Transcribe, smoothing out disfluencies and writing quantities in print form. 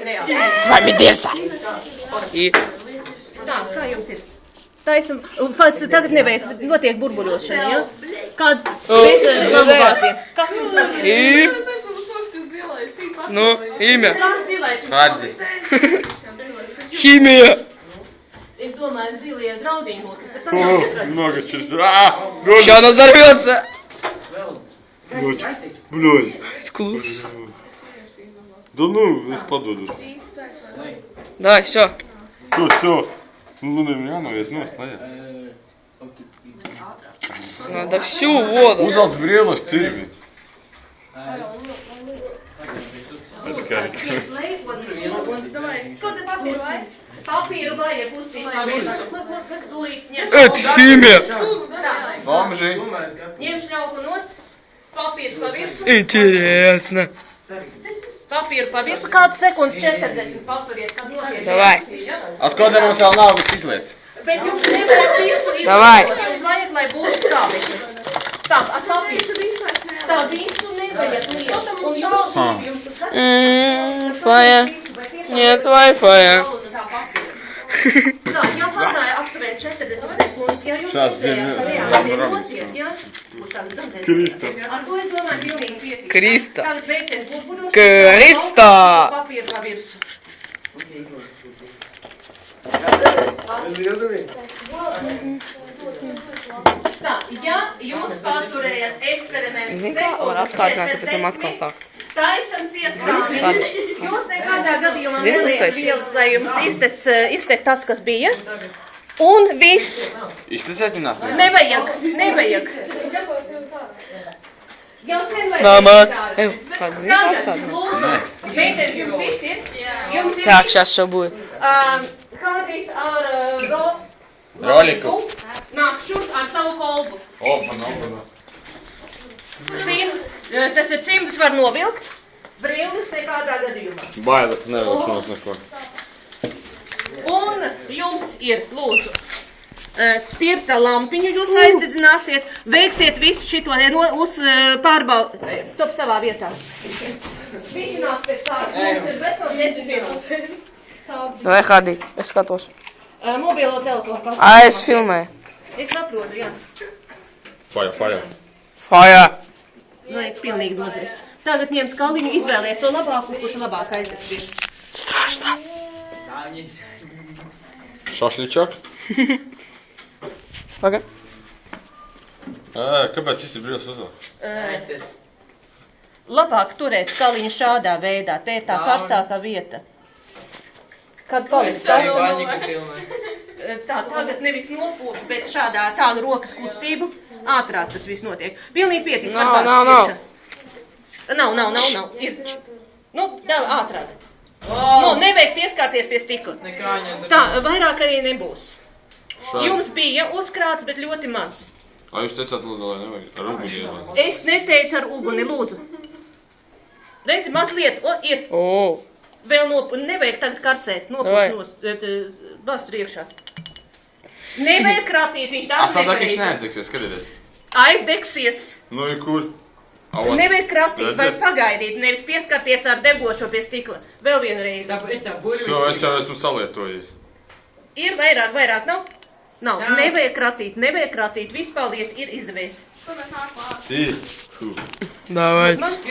С вами Девса. И... Tā, kā jums ir? Taisam, un pats tagad neveic, notiek burbuļošana, ja? Kāds bez labu vārdiem? Kas jums ir? И... Ну, имя. Kas zilais? Hadzi. Химия. Es domāju, zilie draudiņi būtu. Много чего. Сейчас она взорвется. Блядь. Класс. Да ну, из-под. Давай, все. Все. Ну, не меня, но есть, ну, стоять. Надо всю воду. Узел сгрелась, цирви. Papīru vajag uztīt pa virsmu. Tūlīt ņem. Это химия. Бомжи. Ņem šļauku nost, papīrs pa virsmu. Интересно. Papīru pa virsmu. Kāds sekundes 40 paturiet, kad notiek. Давай. А сколько mums vēl nav viss izlietas? Bet jums nevajag visu izdarīt. Давай. Jums vajag, lai būtu stāveklis. Tā, ar papīru. Tā visu nevajag liet. Un jums Фая. Нет Wi-Fi. Tā, jau pārnāja aptuveni 40 sekundes. Ja jums Šās izējāt, ka reāli notiek, ja? Krista. Ar to es domāju, pilnīgi pietiek. Krista. Tagad beigsiet burbuļos. Krista. Papīru pa virsmu. Tā, ja jūs paturējat eksperimentu Zini kā, var apstādināt, ka pēc tam atkal sākt. Taisam ciet krāni. Jūs nekādā gadījumā Zini, neliek uztaisīt. vielas, lai jums iztek tas, kas bija. Un viss. Iztecētināt? Nevajag. Jau sen vajag. Mama. tādu. Kāds zini, kā Tagad, apstādināt? lūdzu, meitenes, jums viss ir? Jums ir Так, сейчас все будет. kādīs ar Roliku. Nāk šur ar savu kolbu. Opana. Tas ir cimdus var novilkt, brilles nekādā gadījumā. Bailes nevilkšanos neko. Un jums ir, lūdzu, spirta lampiņu jūs aizdedzināsiet, veiksiet visu šito stop savā vietā. Visi nāk pēc tā, mums ir vesels 10 minūtes. Давай ходи, es skatos. Mobilo telefonu. А, es filmēju. Es saprotu, jā. Faja. Фая. Vajag pilnīgi nodzēs. Tagad ņem skaliņu, izvēlies to labāku, kurš labāk aizdegsies. Страшно. Šašļičak. Ага. Kāpēc šis ir brīvs uzvēl? Labāk turēt skaliņu šādā veidā, te ir tā karstākā vieta. Kad paliks tā, tagad nevis nopūšu, bet šādā tādu rokas kustību, ātrāk tas viss notiek. Pilnīgi pietiks. Nav. Nav. Ir. Nu, ātrāk. Nu, nevajag pieskārties pie stikla. Tā, vairāk arī nebūs. Jums bija uzkrāts, bet ļoti maz. Jūs teicāt, lūdzu, lai nevajag ar uguni ielēt. Es neteicu ar uguni, lūdzu. Redzi, mazliet, ir. О, Vēl nevajag tagad karsēt, nopūst bāzt tur iekšā. Nevajag krātīt, viņš tā Asādāk neaizdegsies, skatieties. Aizdegsies. Nu, ir kur? Nevajag krātīt, vajag pagaidīt, nevis pieskarties ar degošo pie stikla. Vēl vienu reizi. Es jau esmu salietojis. Ir vairāk, nav? Nav, nevajag krātīt, viss paldies, ir izdevies. давайте. Man